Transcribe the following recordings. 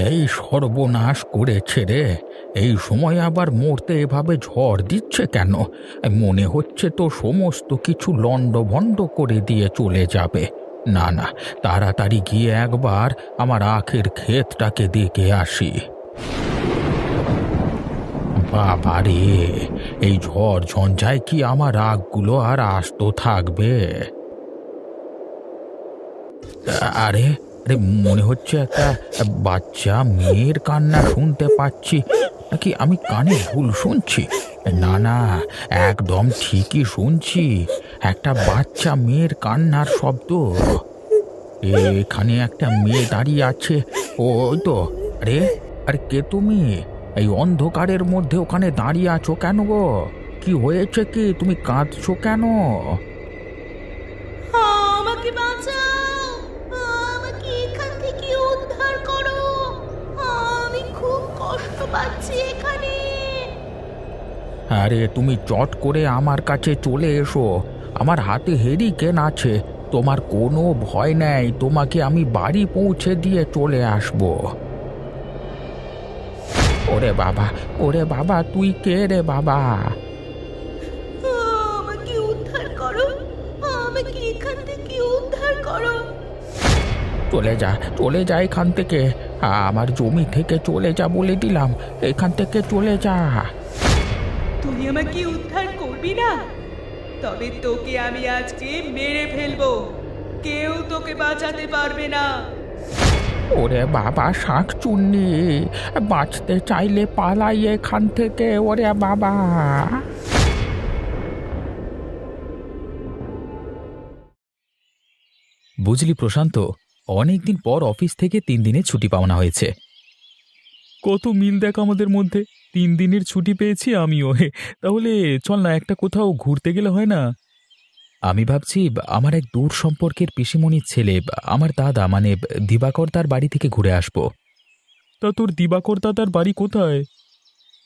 এই সর্বনাশ করেছে রে। এই সময় আবার মরতে এভাবে ঝড় দিচ্ছে কেন? মনে হচ্ছে তো সমস্ত কিছু লণ্ডভণ্ড করে দিয়ে চলে যাবে। না না, তাড়াতাড়ি গিয়ে একবার আমার আখের ক্ষেতটাকে দেখে আসি। বাবা রে, এই ঝড় ঝঞ্ঝায় কি আমার আখগুলো আর আস্ত থাকবে? আরে আরে, মনে হচ্ছে একটা বাচ্চা মেয়ের কান্না শুনতে পাচ্ছি। নাকি আমি কানে ভুল শুনছি? না না, একদম ঠিকই শুনছি। একটা বাচ্চা মেয়ের কান্নার শব্দ। এখানে একটা মেয়ে দাঁড়িয়ে আছে। ওই তো। আরে আরে, কে তুমি? এই অন্ধকারের মধ্যে ওখানে দাঁড়িয়ে আছো কেন গো? কি হয়েছে, কি তুমি কাঁদছো কেন? আমাকে বাঁচাও, আমাকে এখান থেকে উদ্ধার করো। আমি খুব কষ্ট পাচ্ছি এখানে। আরে তুমি চট করে আমার কাছে চলে এসো। আমার হাতে হেরিকেন আছে। তোমার কোনো ভয় নেই, তোমাকে আমি বাড়ি পৌঁছে দিয়ে চলে আসবো। ওরে বাবা, ওরে বাবা, তুই কে রে বাবা? আমাকে উদ্ধার করো, আমাকে এখান থেকে উদ্ধার করো। চলে যা, চলে যা এখান থেকে। আমার জমি থেকে চলে যা বলে দিলাম। এখান থেকে চলে যা। তুই আমাকে উদ্ধার করবি না? তবে তোকে আমি আজকে মেরে ফেলবো। কেউ তোকে বাঁচাতে পারবে না। ওরে বাবা শাঁকচুন্নি, বাঁচতে চাইলে পালাই এখান থেকে। ওরে বাবা। বুঝলি প্রশান্ত, অনেকদিন পর অফিস থেকে 3 দিনের ছুটি পাওনা হয়েছে। কত মিল দেখ আমাদের মধ্যে। 3 দিনের ছুটি পেয়েছি আমিও। তাহলে চল না, একটা কোথাও ঘুরতে গেলে হয় না? আমি ভাবছি আমার এক দূর সম্পর্কের পিসিমণির ছেলে, আমার দাদা মানে দিবাকর, তার বাড়ি থেকে ঘুরে আসবো। তা তোর দিবাকর দাদার বাড়ি কোথায়?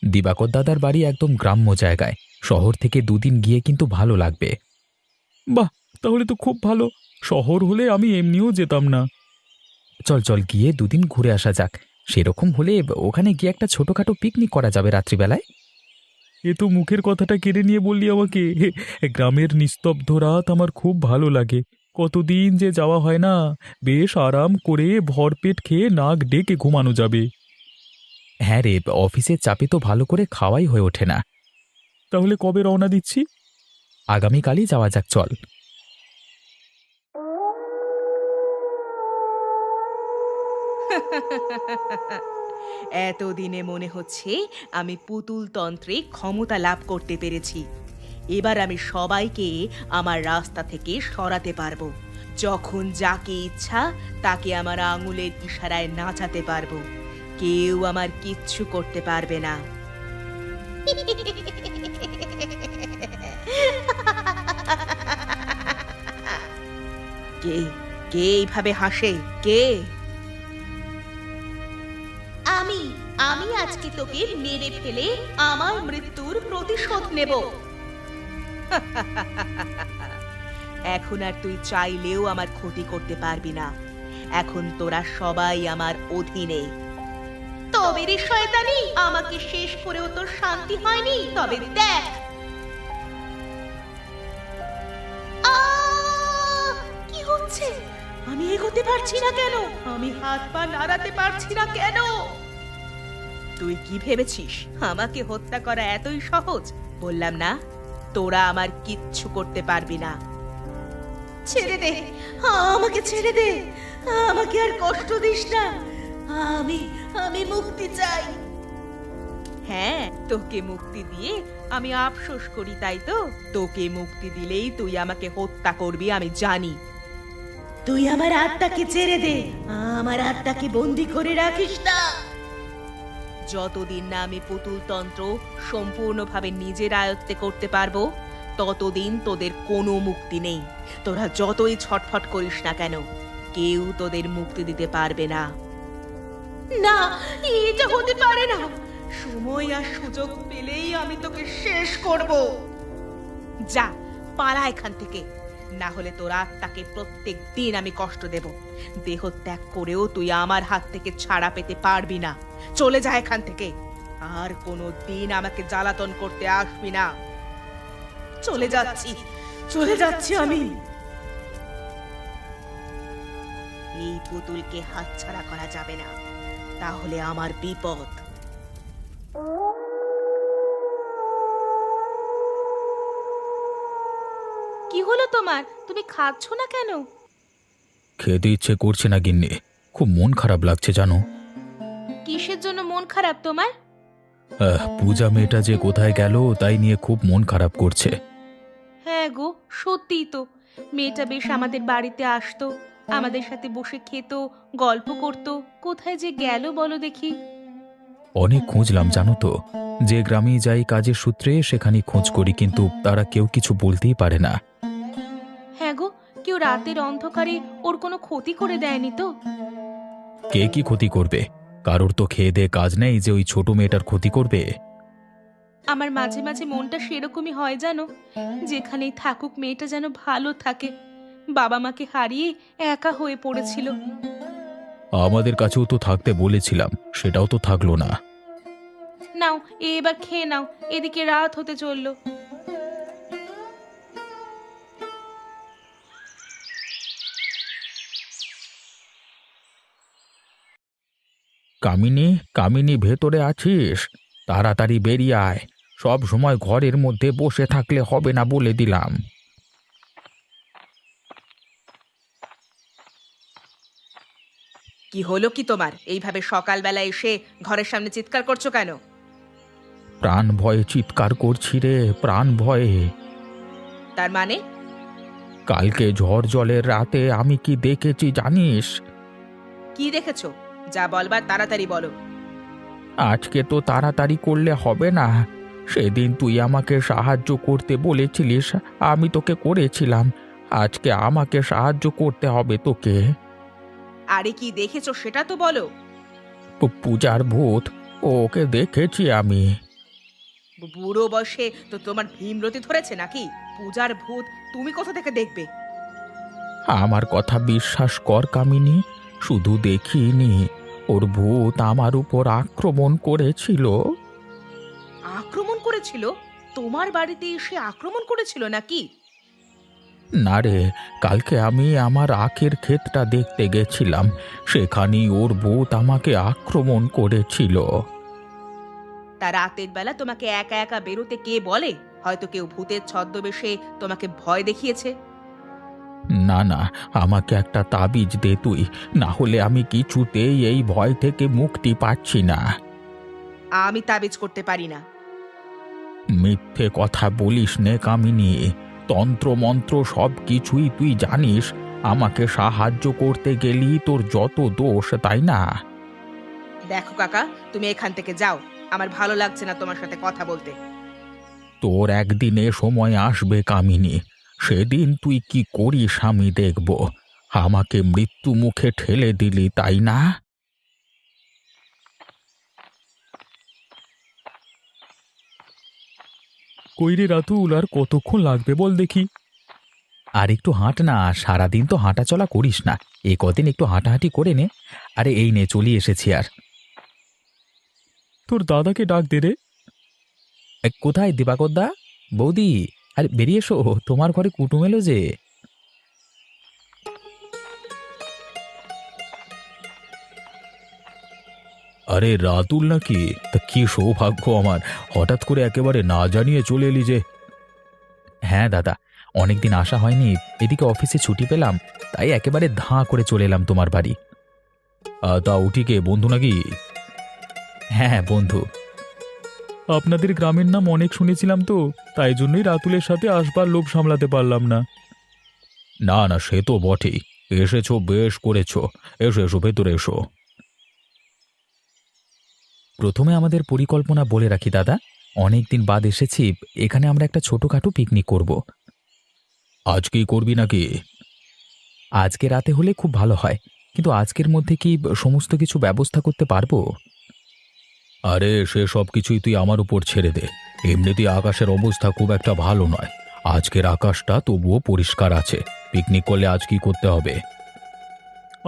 দিবাকর দাদার বাড়ি একদম গ্রাম্য জায়গায়। শহর থেকে 2 দিন গিয়ে কিন্তু ভালো লাগবে। বাহ, তাহলে তো খুব ভালো। শহর হলে আমি এমনিও যেতাম না। চল চল, গিয়ে 2 দিন ঘুরে আসা যাক। সেরকম হলে ওখানে গিয়ে একটা ছোটখাটো পিকনিক করা যাবে রাত্রিবেলায়। এ তো মুখের কথাটা কেড়ে নিয়ে বললি আমাকে। গ্রামের নিস্তব্ধ রাত আমার খুব ভালো লাগে। কতদিন যে যাওয়া হয় না। বেশ আরাম করে ভরপেট খেয়ে নাক ডেকে ঘুমানো যাবে। হ্যাঁ রে, অফিসের চাপে তো ভালো করে খাওয়াই হয়ে ওঠে না। তাহলে কবে রওনা দিচ্ছি? আগামীকালই যাওয়া যাক, চল। এতদিনে মনে হচ্ছে আমি পুতুল তন্ত্রে ক্ষমতা লাভ করতে পেরেছি। এবার আমি সবাইকে আমার রাস্তা থেকে সরাতে পারবো। যখন যাকে ইচ্ছা তাকে আমার আঙুলের ইশারায় নাচাতে পারবো। কেউ আমার কিচ্ছু করতে পারবে না। কে কে এইভাবে হাসে? কে? আমি আমি আজকে তোকে মেরে ফেলে আমার মৃত্যুর প্রতিশোধ নেব। এখন আর তুই চাইলেও আমার ক্ষতি করতে পারবি না। এখন তোরা সবাই আমার অধীনে। তবে রে শয়তানি, আমাকে শেষ করেও তোর শান্তি হয়নি? তবে দেখ। কি হচ্ছে? আমি এগোতে পারছি না কেন? আমি হাত পা নাড়াতে পারছি না কেন? তুই কি ভেবেছিস আমাকে হত্যা করা এতই সহজ? বললাম না, তোরা আমার কিচ্ছু করতে পারবি না। ছেড়ে দে, আমাকে ছেড়ে দে। আমাকে আর কষ্ট দিস না। আমি আমি মুক্তি চাই। হ্যাঁ, তোকে মুক্তি দিয়ে আমি আফসোস করি, তাই তো? তোকে মুক্তি দিলেই তুই আমাকে হত্যা করবি আমি জানি। তুই আমার আত্মাকে ছেড়ে দে। আমার আত্মাকে বন্দি করে রাখিস না। যতদিন না আমি পুতুল তন্ত্র সম্পূর্ণভাবে নিজের আয়ত্তে করতে পারবো, ততদিন তোদের কোনো মুক্তি নেই। তোরা যতই ছটফট করিস না কেন, কেউ তোদের মুক্তি দিতে পারবে না। না, এটা হতে পারে না। সময় আর সুযোগ পেলেই আমি তোকে শেষ করব। যা, পালা এখান থেকে। না হলে তোর আত্মাকে প্রত্যেক দিন আমি কষ্ট দেব। দেহ ত্যাগ করেও তুই আমার হাত থেকে ছাড়া পেতে পারবি না। চলে যা এখান থেকে, আর কোনো দিন আমাকে জ্বালাতন করতে আসবি না। চলে যাচ্ছি, চলে যাচ্ছি আমি। এই পুতুলকে হাতছাড়া করা যাবে না, তাহলে আমার বিপদ। কি হলো তোমার? তুমি খাচ্ছ না কেন? খেতে ইচ্ছে করছে না গিন্নি, খুব মন খারাপ লাগছে জানো। কিসের জন্য মন খারাপ তোমার? পূজা মেয়েটা যে কোথায় গেল তাই নিয়ে খুব মন খারাপ করছে। হ্যাঁ গো, সত্যিই তো। মেয়েটা বেশ আমাদের বাড়িতে আসতো, আমাদের সাথে বসে খেত, গল্প করত। কোথায় যে গেল বলো দেখি। অনেক খুঁজলাম জানো তো, যে গ্রামে যাই কাজের সূত্রে সেখানেই খোঁজ করি, কিন্তু তারা কেউ কিছু বলতেই পারে না। হ্যাঁ গো, কেউ রাতের অন্ধকারে ওর কোনো ক্ষতি করে দেয়নি তো? কে কি ক্ষতি করবে? কারোর তো খেয়ে দেয়ে কাজ নেই যে ওই ছোট মেয়েটার ক্ষতি করবে। আমার মাঝে মাঝে মনটা সেরকমই হয় জানো, যেখানেই থাকুক মেয়েটা যেন ভালো থাকে। বাবা মাকে হারিয়ে একা হয়ে পড়েছিল। আমাদের কাছেও তো থাকতে বলেছিলাম, সেটাও তো থাকলো না। নাও এবার খেয়ে নাও, এদিকে রাত হতে চললো। কামিনী, কামিনী ভেতরে আছিস? তাড়াতাড়ি বেরিয়ে আয়, সব সময় ঘরের মধ্যে বসে থাকলে হবে না বলে দিলাম। কি হলো কি তোমার? এইভাবে সকালবেলা এসে ঘরের সামনে চিৎকার করছো কেন? প্রাণ ভয়ে চিৎকার করছি রে, প্রাণ ভয়ে। তার মানে? কালকে ঝড় জলের রাতে আমি কি দেখেছি জানিস? কি দেখেছো? যা বলবার তাড়াতাড়ি বলো। আজকে তো তাড়াতাড়ি করলে হবে না। সেদিন তুই আমাকে সাহায্য করতে বলেছিলিস, আমি তোকে করেছিলাম। আজকে আমাকে সাহায্য করতে হবে তোকে। আরে কি দেখেছো সেটা তো বলো। পূজার ভূত, ওকে দেখেছি আমি। বুড়ো বয়সে তো তোমার ভীমরতি ধরেছে নাকি? পূজার ভূত তুমি কোথা থেকে দেখবে? আমার কথা বিশ্বাস কর কামিনী, শুধু দেখিনি, ওর ভূত আমার উপর আক্রমণ করেছিল। আক্রমণ করেছিল? তোমার বাড়িতে এসে আক্রমণ করেছিল নাকি? না রে, কালকে আমি আমার আখের ক্ষেতটা দেখতে গেছিলাম, সেখানেই ওর ভূত আমাকে আক্রমণ করেছিল। তা রাতের বেলা তোমাকে একা একা বেরোতে কে বলে? হয়তো কেউ ভূতের ছদ্মবেশে তোমাকে ভয় দেখিয়েছে। না না, আমাকে একটা তাবিজ দে তুই, না হলে আমি কিছুতেই এই ভয় থেকে মুক্তি পাচ্ছি না। আমি তাবিজ করতে পারি না। মিথ্যে কথা বলিস নে কামিনী, তন্ত্র মন্ত্র সব কিছুই তুই জানিস। আমাকে সাহায্য করতে গেলি তোর যত দোষ, তাই না? দেখো কাকা, তুমি এখান থেকে যাও, আমার ভালো লাগছে না তোমার সাথে কথা বলতে। তোর একদিনে সময় আসবে কামিনী, সেদিন তুই কি করিস আমি দেখব। আমাকে মৃত্যু মুখে ঠেলে দিলি, তাই না? কইরে রাতুল, আর কতক্ষণ লাগবে বল দেখি? আর একটু হাঁট না, সারাদিন তো হাঁটা চলা করিস না, এই কদিন একটু হাঁটাহাঁটি করে নে। আরে এই নে, চলে এসেছি। আর তোর দাদাকে ডাক দে রে। কোথায় দিবাকর দা? বৌদি, আরে বেরিয়ে এসো, তোমার ঘরে কুটুম এলো যে। আরে রাতুল নাকি? তা কি সৌভাগ্য আমার, হঠাৎ করে একেবারে না জানিয়ে চলে এলি যে। হ্যাঁ দাদা, অনেকদিন আসা হয়নি, এদিকে অফিসে ছুটি পেলাম, তাই একেবারে ধাঁ করে চলে এলাম তোমার বাড়ি। তা উঠিকে বন্ধু নাকি? হ্যাঁ বন্ধু। আপনাদের গ্রামের নাম অনেক শুনেছিলাম তো, তাই জন্যই রাতুলের সাথে আসবার লোভ সামলাতে পারলাম না। না না, সে তো বটেই, এসেছো বেশ করেছো। এসো এসো, ভেতরে এসো। প্রথমে আমাদের পরিকল্পনা বলে রাখি দাদা, অনেকদিন বাদ এসেছি, এখানে আমরা একটা ছোটখাটো পিকনিক করব। আজকেই করবি নাকি? আজকে রাতে হলে খুব ভালো হয়, কিন্তু আজকের মধ্যে কি সমস্ত কিছু ব্যবস্থা করতে পারবো? আরে সে সব কিছুই তুই আমার উপর ছেড়ে দে, এমনিতেই আকাশের অবস্থা খুব একটা ভালো নয়। আজকের আকাশটা তবুও পরিষ্কার আছে। পিকনিক করলে আজ কি করতে হবে?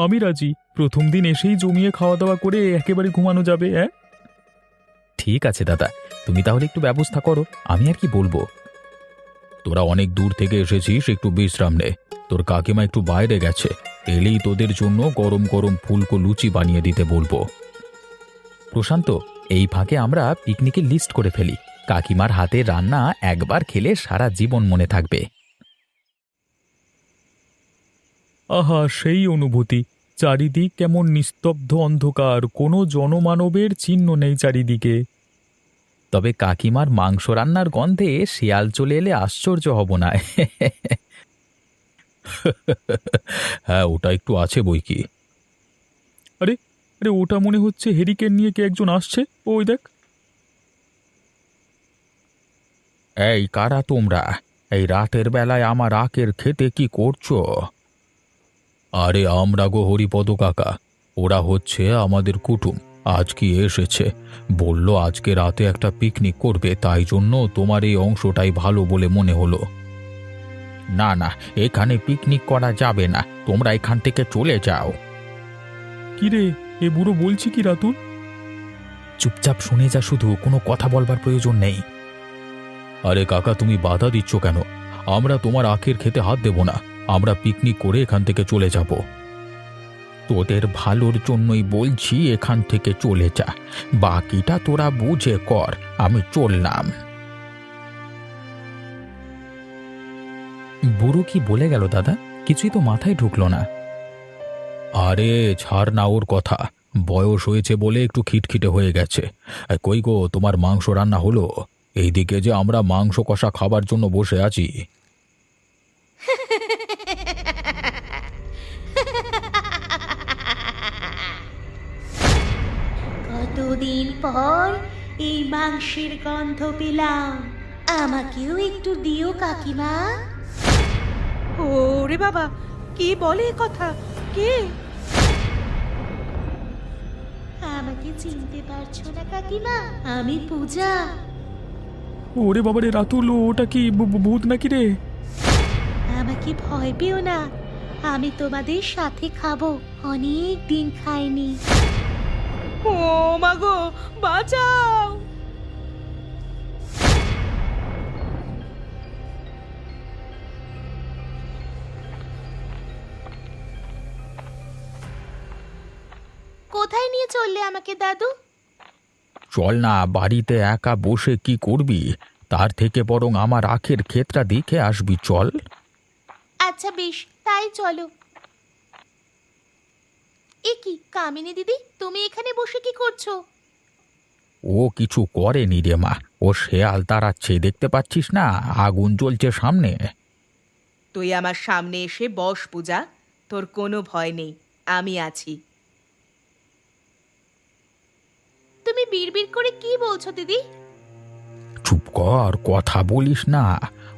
আমি রাজি। প্রথম দিন এসেই জমিয়ে খাওয়া দাওয়া করে একেবারে ঘুমানো যাবে। হ্যাঁ, ঠিক আছে দাদা, তুমি তাহলে একটু ব্যবস্থা করো, আমি আর কি বলবো। তোরা অনেক দূর থেকে এসেছিস, একটু বিশ্রাম নে। তোর কাকিমা একটু বাইরে গেছে, এলেই তোদের জন্য গরম গরম ফুলকো লুচি বানিয়ে দিতে বলবো। প্রশান্ত, এই ফাঁকে আমরা পিকনিকের লিস্ট করে ফেলি। কাকিমার হাতে রান্না একবার খেলে সারা জীবন মনে থাকবে। আহা, সেই অনুভূতি! চারিদিক কেমন নিস্তব্ধ অন্ধকার, কোনো জনমানবের চিহ্ন নেই চারিদিকে। তবে কাকিমার মাংস রান্নার গন্ধে শিয়াল চলে এলে আশ্চর্য হব না। হ্যাঁ, ওটা একটু আছে বই কি। আরে আরে, ওটা মনে হচ্ছে হেরিকেন নিয়ে কে একজন আসছে। ওই দেখ। এই কারা তোমরা? এই রাতের বেলায় আমার আখের খেতে কি করছো? আরে আমরা গো হরিপদ কাকা, ওরা হচ্ছে আমাদের কুটুম। আজ কি এসেছে, বলল আজকে রাতে একটা পিকনিক করবে, তাই জন্য তোমার এই অংশটাই ভালো বলে মনে হলো। না না, এখানে পিকনিক করা যাবে না, তোমরা এখান থেকে চলে যাও। কিরে, এ বুড়ো বলছি কি রাতুল? চুপচাপ শুনে যা, শুধু কোনো কথা বলবার প্রয়োজন নেই। আরে কাকা, তুমি বাধা দিচ্ছ কেন? আমরা তোমার আখের খেতে হাত দেব না, আমরা পিকনিক করে এখান থেকে চলে যাব। তোদের ভালোর জন্যই বলছি, এখান থেকে চলে যা, বাকিটা তোরা বুঝে কর। আমি চললাম। বুড়ো কি বলে গেল দাদা? কিছুই তো মাথায় ঢুকলো না। আরে ছাড় না ওর কথা, বয়স হয়েছে বলে একটু খিটখিটে হয়ে গেছে। কই গো, তোমার মাংস রান্না হলো? এইদিকে যে আমরা মাংস কষা খাবার জন্য বসে আছি। কতদিন পর এই মাংসের গন্ধ পেলাম, আমাকেও একটু দিও কাকিমা। ওরে বাবা, কি বলে এ কথা? কে? আমাকে চিনতে পারছো না কাকিমা? আমি পূজা। ওরে বাবারে রাতুল, ওটা কি ভূত নাকি রে? আমাকে ভয় পেও না, আমি তোমাদের সাথে খাবো, অনেক দিন খাইনি। ও মা গো, বাঁচাও! কোথায় নিয়ে চললে আমাকে দাদু? চল না, বাড়িতে একা বসে কি করবি, তার থেকে বরং আমার আখের ক্ষেতটা দেখে আসবি, চল। আচ্ছা বেশ, তাই চলো। এ কি কামিনী দিদি, তুমি এখানে বসে কি করছো? ও কিছু করেনি রে মা, ও শেয়াল তাড়াচ্ছে, দেখতে পাচ্ছিস না আগুন জ্বলছে সামনে। তুই আমার সামনে এসে বস পূজা, তোর কোনো ভয় নেই, আমি আছি। তুমি বিড়বিড় করে কি বলছো দিদি? চুপ কর, কথা বলিস না।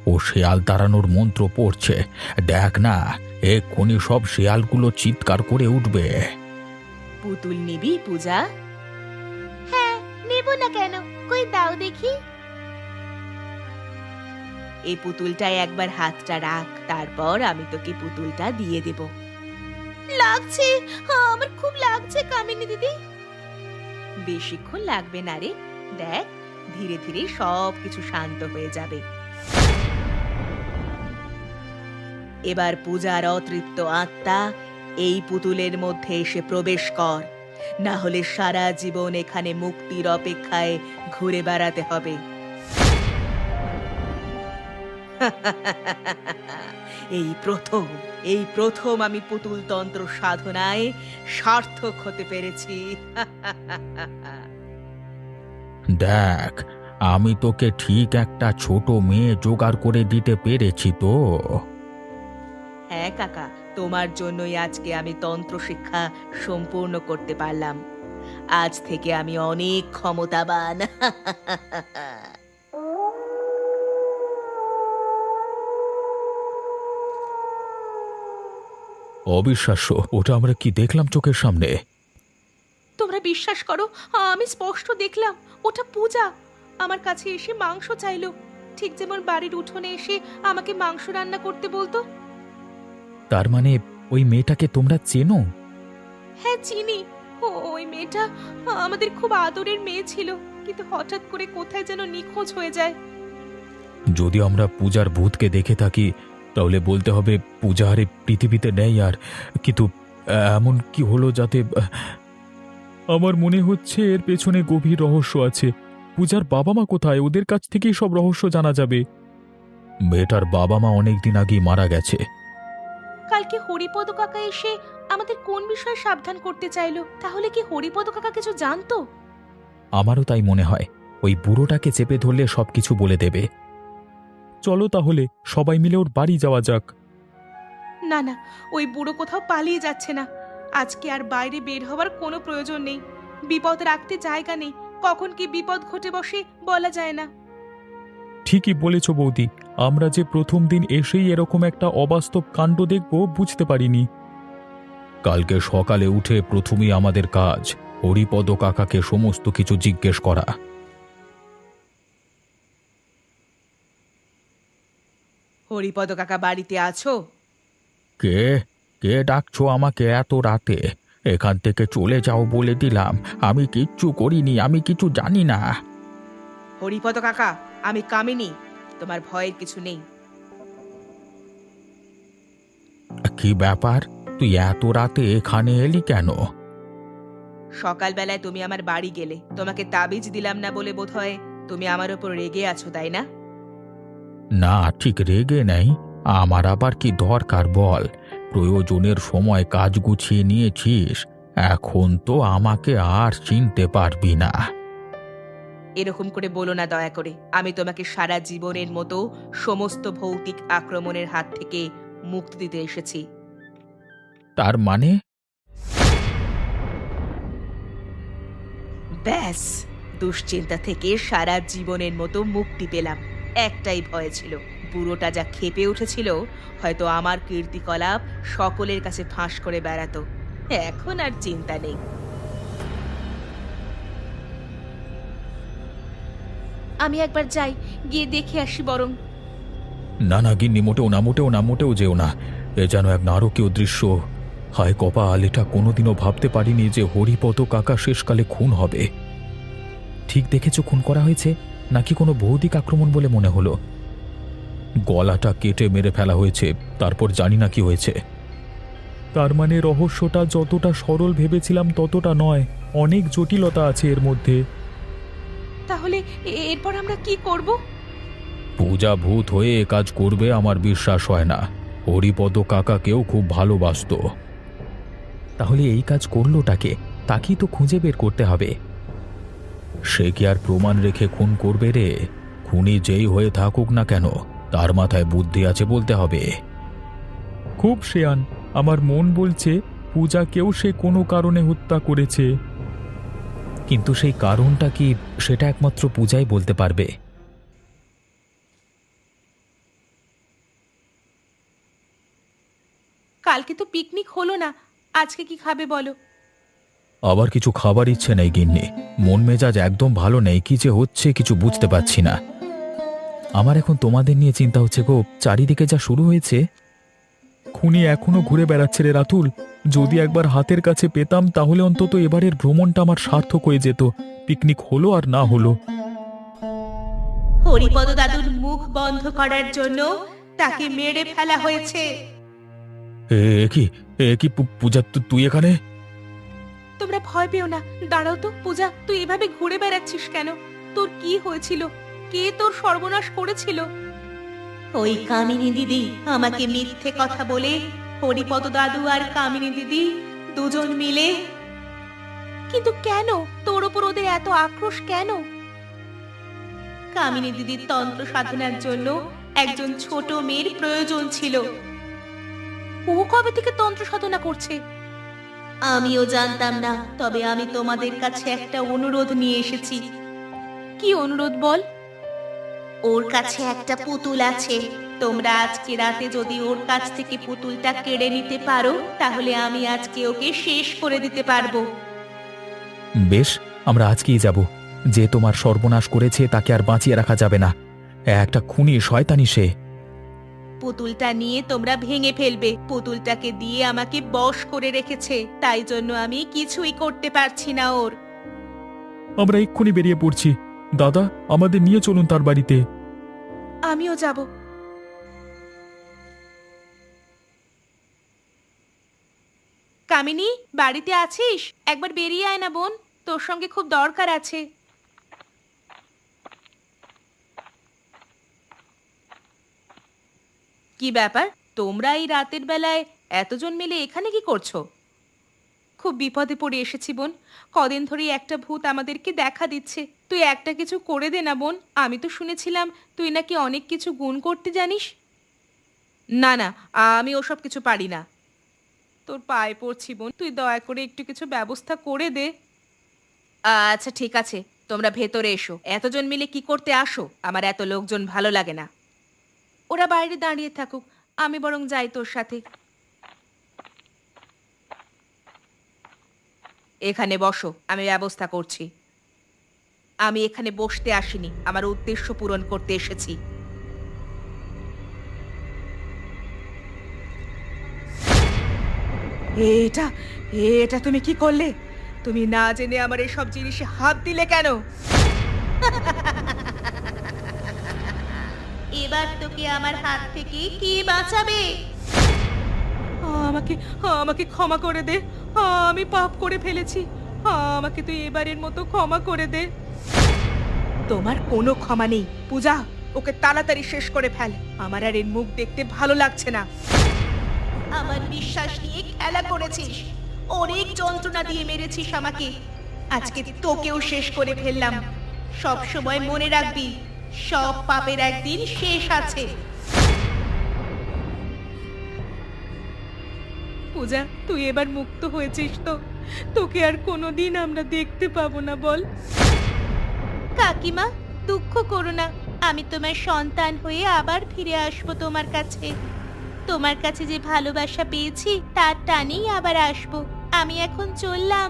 ও শেয়াল তাড়ানোর মন্ত্র পড়ছে, দেখ না, এক্ষুনি সব শেয়ালগুলো চিৎকার করে উঠবে। পুতুল নিবি পূজা? হ্যাঁ, নেব না কেন, কই দাও দেখি। এই পুতুলটায় একবার হাতটা রাখ, তারপর আমি তোকে পুতুলটা দিয়ে দেব। লাগছে, আমার খুব লাগছে কামিনী দিদি। বেশিক্ষণ লাগবে না রে, দেখ ধীরে ধীরে সব কিছু শান্ত হয়ে যাবে। এবার পূজার অতৃপ্ত আত্মা এই পুতুলের মধ্যে এসে প্রবেশ কর, না হলে সারা জীবন এখানে মুক্তির অপেক্ষায় ঘুরে বেড়াতে হবে। এই প্রথম আমি পুতুল তন্ত্র সাধনায় সার্থক হতে পেরেছি। দেখ, আমি তোকে ঠিক একটা ছোট মেয়ে জোগাড় করে দিতে পেরেছি তো। হ্যাঁ কাকা, তোমার জন্যই আজকে আমি তন্ত্র শিক্ষা সম্পূর্ণ করতে পারলাম। আজ থেকে আমি অনেক ক্ষমতাবান। অবিশ্বাস্য, ওটা আমরা কি দেখলাম চোখের সামনে। তোমরা বিশ্বাস করো, আমি স্পষ্ট দেখলাম ওটা পূজা আমার কাছে এসে মাংস চাইলো, ঠিক যেমন বাড়ির উঠোনে এসে আমাকে মাংস রান্না করতে বলতো। তার মানে ওই মেয়েটাকে তোমরা চেনো? হ্যাঁ চিনি। ওই মেয়েটা আমাদের খুব আদরের মেয়ে ছিল, কিন্তু হঠাৎ করে কোথায় যেন নিখোঁজ হয়ে যায়। যদি আমরা পূজার ভূতকে দেখে থাকি তাহলে বলতে হবে পূজা আর এই পৃথিবীতে নেই। আর কিন্তু এমন কি হলো যাতে আমার মনে হচ্ছে এর পেছনে গভীর রহস্য আছে। পূজার বাবা মা কোথায়? ওদের কাছ থেকেই সব রহস্য জানা যাবে। মেয়েটার বাবা মা অনেকদিন আগেই মারা গেছে। কালকে হরিপদ কাকা এসে আমাদের কোন বিষয়ে সাবধান করতে চাইলো? তাহলে কি হরিপদ কাকা কিছু জানতো? আমারও তাই মনে হয়। ওই বুড়োটাকে চেপে ধরলে সবকিছু বলে দেবে। চলো তাহলে সবাই মিলে ওর বাড়ি যাওয়া যাক। না না, ওই বুড়ো কোথাও পালিয়ে যাচ্ছে না। আজকে আর বাইরে বের হওয়ার কোনো প্রয়োজন নেই। বিপদ রাখতে জায়গা নেই, কখন কি বিপদ ঘটে বসে বলা যায় না। ঠিকই বলেছ বৌদি, আমরা যে প্রথম দিন এসেই এরকম একটা অবাস্তব কাণ্ড দেখব বুঝতে পারিনি। কালকে সকালে উঠে প্রথমেই আমাদের কাজ হরিপদ কাকাকে সমস্ত কিছু জিজ্ঞেস করা। হরিপদ কাকা বাড়িতে আছো? কে কে ডাকছো আমাকে এত রাতে? এখান থেকে চলে যাও বলে দিলাম। আমি কিচ্ছু করিনি, আমি কিছু জানি না। হরিপদ কাকা, আমি কামিনী। তোমার ভয়ের কিছু নেই। কি ব্যাপার? তুই এত রাতে এখানে এলি কেন? সকালবেলায় তুমি আমার বাড়ি গেলে, তোমাকে তাবিজ দিলাম না বলে বোধহয় তুমি আমার ওপর রেগে আছো, তাই না? না, ঠিক রেগে নেই। আমার আবার কি দরকার বল? প্রয়োজনের সময় কাজ গুছিয়ে নিয়েছিস, এখন তো আমাকে আর চিনতে পারবি না। এরকম করে বলো না দয়া করে। আমি তোমাকে সারা জীবনের মতো সমস্ত ভৌতিক আক্রমণের হাত থেকে মুক্তি দিতে এসেছি। তার মানে? ব্যাস, দুশ্চিন্তা থেকে সারা জীবনের মতো মুক্তি পেলাম। একটাই ভয় ছিল, বুড়োটা যা ক্ষেপে উঠেছিল, হয়তো আমার কীর্তিকলাপ সকলের কাছে ফাঁস করে বেড়াতো। এখন আর চিন্তা নেই। আমি একবার যাই, গিয়ে দেখে আসি বরং। না না গিন্নি, মোটেও না, মোটেও না, মোটেও যেও না। এ যেন এক নারকীয় দৃশ্য। হায় কপাল, এটা কোনোদিনও ভাবতে পারিনি যে হরিপদ কাকা শেষকালে খুন হবে। ঠিক দেখেছ খুন করা হয়েছে নাকি কোনো ভৌতিক আক্রমণ বলে মনে হলো? গলাটা কেটে মেরে ফেলা হয়েছে, তারপর জানি না কি হয়েছে। তার মানে রহস্যটা যতটা সরল ভেবেছিলাম ততটা নয়, অনেক জটিলতা আছে এর মধ্যে। তাহলে এরপর আমরা কি করব? পূজা ভূত হয়ে এ কাজ করবে আমার বিশ্বাস হয় না। হরিপদ কাকাকেও খুব ভালোবাসতো। তাহলে এই কাজ করলোটাকে? তাকেই তো খুঁজে বের করতে হবে। সে কি আর প্রমাণ রেখে খুন করবে রে? খুনি যেই হয়ে থাকুক না কেন, তার মাথায় বুদ্ধি আছে বলতে হবে। খুব শেয়ান, আমার মন বলছে পূজাকেও সে কোনো কারণে হত্যা করেছে। কিন্তু সেই কারণটা কি, সেটা একমাত্র পূজাই বলতে পারবে। কালকে তো পিকনিক হলো না, আজকে কি খাবে বলো? আবার কিছু খাবার ইচ্ছে নেই গিন্নি। মন মেজাজ একদম ভালো নেই, কি যে হচ্ছে কিছু বুঝতে পারছি না। আমার এখন তোমাদের নিয়ে চিন্তা হচ্ছে গো, চারিদিকে যা শুরু হয়েছে। খুনি এখনো ঘুরে বেড়াচ্ছে রে রাতুল। যদি একবার হাতের কাছে পেতাম তাহলে অন্তত এবারের ভ্রমণটা আমার সার্থক হয়ে যেত, পিকনিক হলো আর না হলো। হরিপদ দাদুর মুখ বন্ধ করার জন্য তাকে মেরে ফেলা হয়েছে। এ কি পূজা, তুই এখানে? তোমরা ভয় পেও না, দাঁড়াও তো। পূজা, তুই এভাবে ঘুরে বেড়াচ্ছিস কেন? তোর কি হয়েছিল? কে তোর সর্বনাশ করেছিল? ওই কামিনী দিদি আমাকে মিথ্যে কথা বলে হরিপদ দাদু আর কামিনী দিদি দুজন মিলে। কিন্তু কেন? তোর ওপর ওদের এত আক্রোশ কেন? কামিনী দিদির তন্ত্র সাধনার জন্য একজন ছোট মেয়ের প্রয়োজন ছিল। ও কবে থেকে তন্ত্র সাধনা করছে? আমিও জানতাম না, তবে আমি তোমাদের কাছে একটা অনুরোধ নিয়ে এসেছি। কি অনুরোধ বল? ওর কাছে একটা পুতুল আছে। তোমরা আজকে রাতে যদি ওর কাছ থেকে পুতুলটা কেড়ে নিতে পারো, তাহলে আমি আজকে ওকে শেষ করে দিতে পারবো। বেশ, আমরা আজকেই যাব। যে তোমার সর্বনাশ করেছে তাকে আর বাঁচিয়ে রাখা যাবে না। একটা খুনি শয়তানি সে। পুতুলটা নিয়ে তোমরা ভেঙে ফেলবে। পুতুলটাকে দিয়ে আমাকে বশ করে রেখেছে, তাই জন্য আমি কিছুই করতে পারছি না ওর। আমরা এক্ষুনি বেরিয়ে পড়ছি। দাদা, আমাদের নিয়ে চলুন তার বাড়িতে। আমিও যাব। কামিনী, বাড়িতে আছিস? একবার বেরিয়ে আয় না বোন, তোর সঙ্গে খুব দরকার আছে। কি ব্যাপার, তোমরা এই রাতের বেলায় এতজন মিলে এখানে কি করছো? খুব বিপদে পড়ে এসেছি বোন। কদিন ধরেই একটা ভূত আমাদেরকে দেখা দিচ্ছে। তুই একটা কিছু করে দে না বোন। আমি তো শুনেছিলাম তুই নাকি অনেক কিছু গুণ করতে জানিস। না না, আমি ওসব কিছু পারি না। তোর পায়ে পড়ছি বোন, তুই দয়া করে একটু কিছু ব্যবস্থা করে দে। আচ্ছা ঠিক আছে, তোমরা ভেতরে এসো। এতজন মিলে কি করতে আসো? আমার এত লোকজন ভালো লাগে না। ওরা বাইরে দাঁড়িয়ে থাকুক, আমি বরং যাই তোর সাথে। এখানে বসো, আমি ব্যবস্থা করছি। আমি এখানে বসতে আসিনি, আমার উদ্দেশ্য পূরণ করতে এসেছি। এটা এটা তুমি কি করলে? তুমি না জেনে আমার এসব জিনিসে হাত দিলে কেন? এবার তোকে আমার হাত থেকে কে বাঁচাবে? আমাকে আমাকে ক্ষমা করে দে। আমি পাপ করে ফেলেছি। আমাকে তুই এবারের মতো ক্ষমা করে দে। তোমার কোনো ক্ষমা নেই। পূজা, ওকে তাড়াতাড়ি শেষ করে ফেল। আমার আর এর মুখ দেখতে ভালো লাগছে না। আমার বিশ্বাস নিয়ে খেলা করেছিস, অনেক যন্ত্রণা দিয়ে মেরেছিস আমাকে। আজকে তোকেও শেষ করে ফেললাম। সব সময় মনে রাখবি, সব পাপের একদিন শেষ আছে। পূজা, তুই এবার মুক্ত হয়েছিস তো? তোকে আর কোনোদিন আমরা দেখতে পাবো না বল? কাকিমা, দুঃখ করো না। আমি তোমার সন্তান হয়ে আবার ফিরে আসবো তোমার কাছে। তোমার কাছে যে ভালোবাসা পেয়েছি তার টানেই আবার আসবো। আমি এখন চললাম।